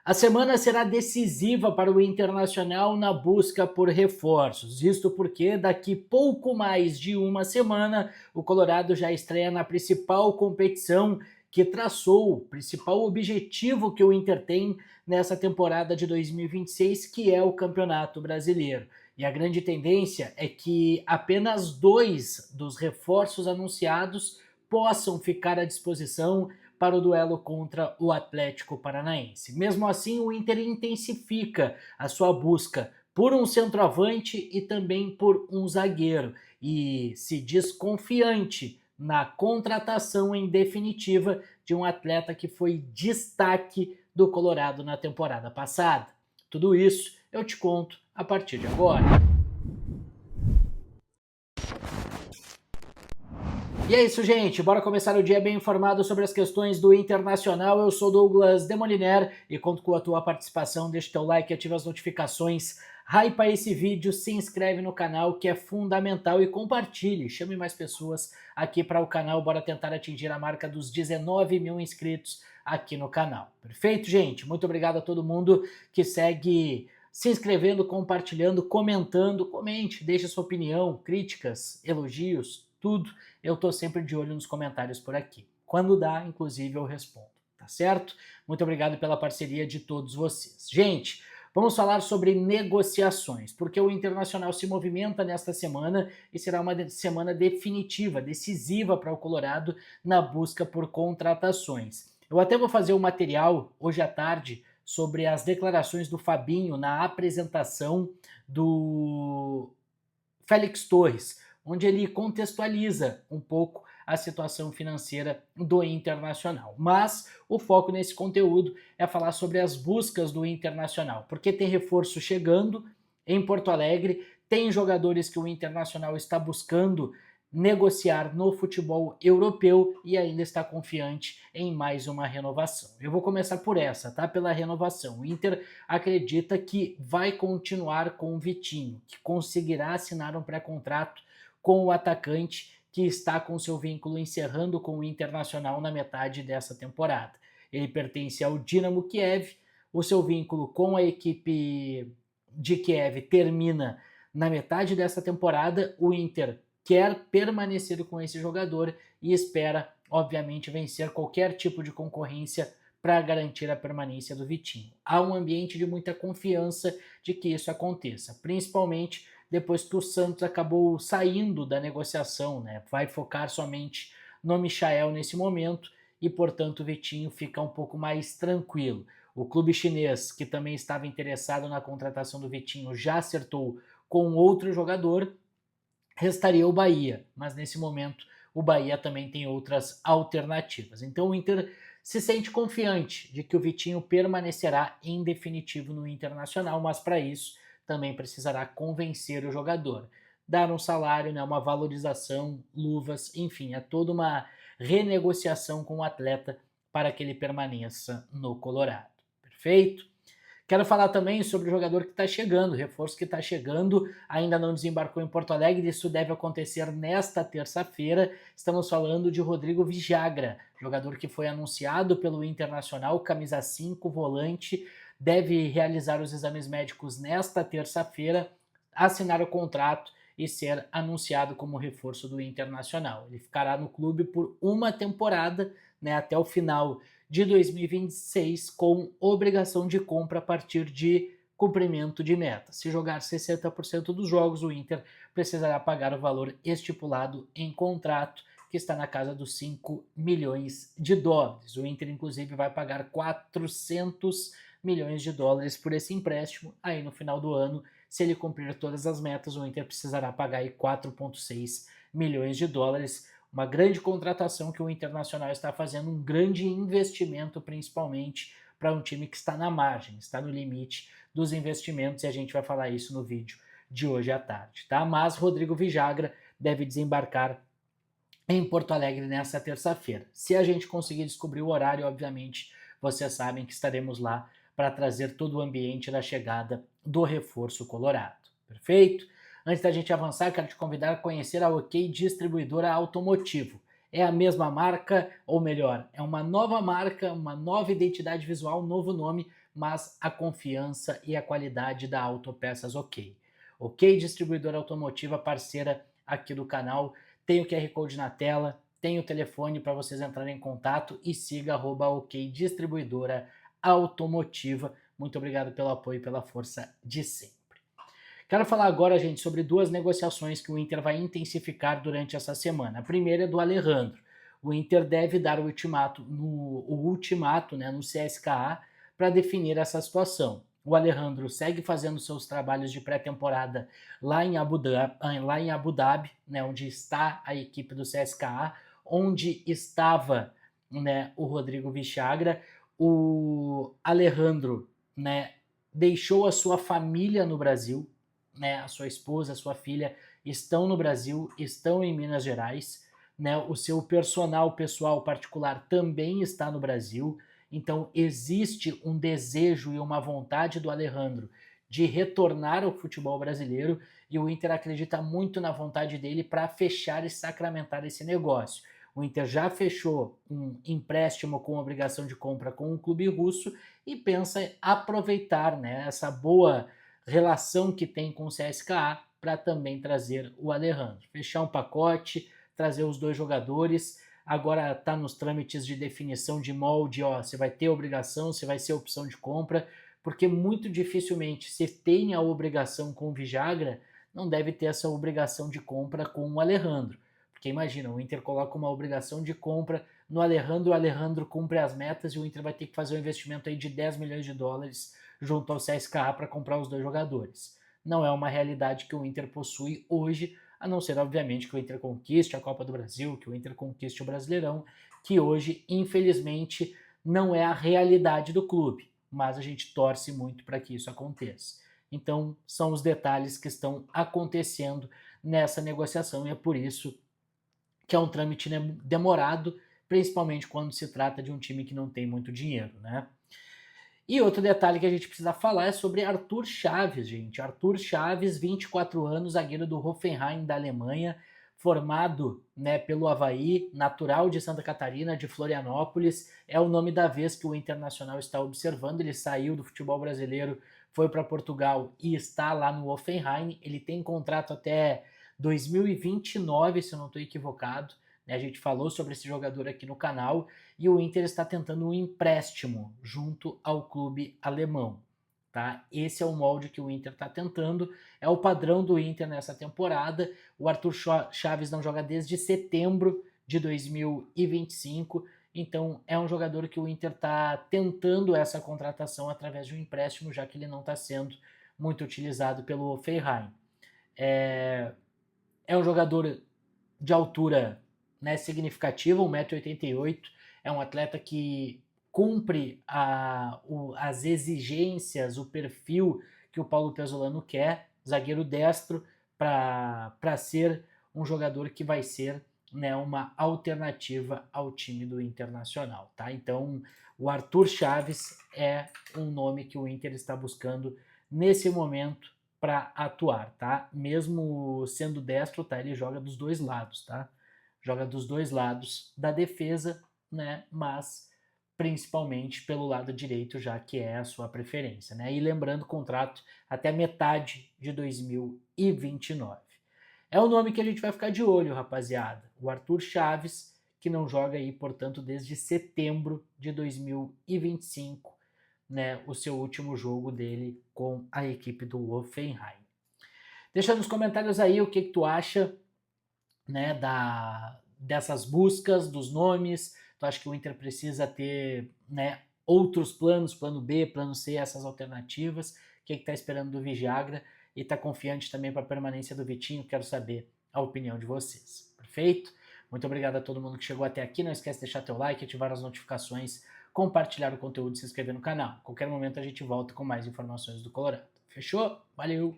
A semana será decisiva para o Internacional na busca por reforços. Isto porque daqui pouco mais de uma semana o Colorado já estreia na principal competição que traçou o principal objetivo que o Inter tem nessa temporada de 2026, que é o Campeonato Brasileiro. E a grande tendência é que apenas 2 dos reforços anunciados possam ficar à disposição para o duelo contra o Atlético Paranaense. Mesmo assim, o Inter intensifica a sua busca por um centroavante e também por um zagueiro, e se diz confiante na contratação em definitiva de um atleta que foi destaque do Colorado na temporada passada. Tudo isso eu te conto a partir de agora. E é isso, gente. Bora começar o dia bem informado sobre as questões do Internacional. Eu sou Douglas Demoliner e conto com a tua participação. Deixa o teu like, ativa as notificações, hypa esse vídeo, se inscreve no canal, que é fundamental, e compartilhe. Chame mais pessoas aqui para o canal. Bora tentar atingir a marca dos 19 mil inscritos aqui no canal. Perfeito, gente? Muito obrigado a todo mundo que segue se inscrevendo, compartilhando, comentando. Comente, deixe sua opinião, críticas, elogios, tudo. Eu tô sempre de olho nos comentários por aqui. Quando dá, inclusive, eu respondo, tá certo? Muito obrigado pela parceria de todos vocês. Gente, vamos falar sobre negociações, porque o Internacional se movimenta nesta semana e será uma semana definitiva, decisiva para o Colorado na busca por contratações. Eu até vou fazer um material hoje à tarde sobre as declarações do Fabinho na apresentação do Félix Torres, onde ele contextualiza um pouco a situação financeira do Internacional. Mas o foco nesse conteúdo é falar sobre as buscas do Internacional, porque tem reforço chegando em Porto Alegre, tem jogadores que o Internacional está buscando negociar no futebol europeu e ainda está confiante em mais uma renovação. Eu vou começar por essa, tá? Pela renovação. O Inter acredita que vai continuar com o Vitinho, que conseguirá assinar um pré-contrato com o atacante que está com seu vínculo encerrando com o Internacional na metade dessa temporada. Ele pertence ao Dinamo Kiev, o seu vínculo com a equipe de Kiev termina na metade dessa temporada. O Inter quer permanecer com esse jogador e espera, obviamente, vencer qualquer tipo de concorrência para garantir a permanência do Vitinho. Há um ambiente de muita confiança de que isso aconteça, principalmente depois que o Santos acabou saindo da negociação, né? Vai focar somente no Michael nesse momento e, portanto, o Vitinho fica um pouco mais tranquilo. O clube chinês, que também estava interessado na contratação do Vitinho, já acertou com outro jogador. Restaria o Bahia, mas nesse momento o Bahia também tem outras alternativas. Então o Inter se sente confiante de que o Vitinho permanecerá em definitivo no Internacional, mas para isso também precisará convencer o jogador, dar um salário, né, uma valorização, luvas, enfim, é toda uma renegociação com o atleta para que ele permaneça no Colorado. Perfeito? Quero falar também sobre o jogador que está chegando, o reforço que está chegando, ainda não desembarcou em Porto Alegre, isso deve acontecer nesta terça-feira. Estamos falando de Rodrigo Vijagra, jogador que foi anunciado pelo Internacional, camisa 5, volante, deve realizar os exames médicos nesta terça-feira, assinar o contrato e ser anunciado como reforço do Internacional. Ele ficará no clube por uma temporada, né, até o final de 2026, com obrigação de compra a partir de cumprimento de meta. Se jogar 60% dos jogos, o Inter precisará pagar o valor estipulado em contrato, que está na casa dos 5 milhões de dólares. O Inter, inclusive, vai pagar 400 milhões de dólares por esse empréstimo. Aí, no final do ano, se ele cumprir todas as metas, o Inter precisará pagar aí 4,6 milhões de dólares. Uma grande contratação que o Internacional está fazendo, um grande investimento, principalmente para um time que está na margem, está no limite dos investimentos, e a gente vai falar isso no vídeo de hoje à tarde, tá? Mas Rodrigo Vijagra deve desembarcar em Porto Alegre nessa terça-feira. Se a gente conseguir descobrir o horário, obviamente, vocês sabem que estaremos lá para trazer todo o ambiente da chegada do reforço colorado. Perfeito? Antes da gente avançar, quero te convidar a conhecer a OK Distribuidora Automotivo. É a mesma marca, ou melhor, é uma nova marca, uma nova identidade visual, um novo nome mas a confiança e a qualidade da Autopeças OK. OK Distribuidora Automotiva, parceira aqui do canal. Tem o QR Code na tela, tem o telefone para vocês entrarem em contato e siga @OK Distribuidora Automotiva. Muito obrigado pelo apoio e pela força de sempre. Quero falar agora, gente, sobre duas negociações que o Inter vai intensificar durante essa semana. A primeira é do Alejandro. O Inter deve dar o ultimato no CSKA para definir essa situação. O Alejandro segue fazendo seus trabalhos de pré-temporada lá em Abu Dhabi, né, onde está a equipe do CSKA, onde estava, né, o Rodrigo Vichagra. O Alejandro, né, deixou a sua família no Brasil, né, a sua esposa, a sua filha estão no Brasil, estão em Minas Gerais, né, o seu personal pessoal particular também está no Brasil, então existe um desejo e uma vontade do Alejandro de retornar ao futebol brasileiro e o Inter acredita muito na vontade dele para fechar e sacramentar esse negócio. O Inter já fechou um empréstimo com obrigação de compra com um clube russo e pensa em aproveitar, né, essa boa relação que tem com o CSKA para também trazer o Alejandro. Fechar um pacote, trazer os dois jogadores. Agora está nos trâmites de definição de molde, ó, se vai ter obrigação, se vai ser opção de compra, porque muito dificilmente se tem a obrigação com o Vichagra, não deve ter essa obrigação de compra com o Alejandro. Porque imagina, o Inter coloca uma obrigação de compra no Alejandro, o Alejandro cumpre as metas e o Inter vai ter que fazer um investimento aí de 10 milhões de dólares junto ao CSKA para comprar os dois jogadores. Não é uma realidade que o Inter possui hoje, a não ser, obviamente, que o Inter conquiste a Copa do Brasil, que o Inter conquiste o Brasileirão, que hoje, infelizmente, não é a realidade do clube, mas a gente torce muito para que isso aconteça. Então, são os detalhes que estão acontecendo nessa negociação e é por isso que é um trâmite demorado, principalmente quando se trata de um time que não tem muito dinheiro, né? E outro detalhe que a gente precisa falar é sobre Arthur Chaves, gente. Arthur Chaves, 24 anos, zagueiro do Hoffenheim da Alemanha, formado, né, pelo Avaí, natural de Santa Catarina, de Florianópolis. É o nome da vez que o Internacional está observando. Ele saiu do futebol brasileiro, foi para Portugal e está lá no Hoffenheim. Ele tem contrato até 2029, se eu não estou equivocado. A gente falou sobre esse jogador aqui no canal e o Inter está tentando um empréstimo junto ao clube alemão. Tá? Esse é o molde que o Inter está tentando, é o padrão do Inter nessa temporada. O Arthur Chaves não joga desde setembro de 2025, então é um jogador que o Inter está tentando essa contratação através de um empréstimo, já que ele não está sendo muito utilizado pelo Hoffenheim. É um jogador de altura, né, significativa, 1,88 m, é um atleta que cumpre as exigências, o perfil que o Paulo Pesolano quer, zagueiro destro, para ser um jogador que vai ser, né, uma alternativa ao time do Internacional. Tá? Então, o Arthur Chaves é um nome que o Inter está buscando nesse momento para atuar, tá? Mesmo sendo destro, tá? Ele joga dos dois lados, tá? Joga dos dois lados da defesa, né? Mas principalmente pelo lado direito, já que é a sua preferência, né? E lembrando, contrato até metade de 2029. É o nome que a gente vai ficar de olho, rapaziada. O Arthur Chaves, que não joga aí, portanto, desde setembro de 2025, né, o seu último jogo dele com a equipe do Hoffenheim. Deixa nos comentários aí o que tu acha, né, dessas buscas, dos nomes. Tu acha que o Inter precisa ter, né, outros planos, plano B, plano C, essas alternativas? O que tá esperando do Vichagra? E tá confiante também para a permanência do Vitinho? Quero saber a opinião de vocês. Perfeito? Muito obrigado a todo mundo que chegou até aqui. Não esquece de deixar teu like, ativar as notificações, compartilhar o conteúdo e se inscrever no canal. A qualquer momento a gente volta com mais informações do Colorado. Fechou? Valeu!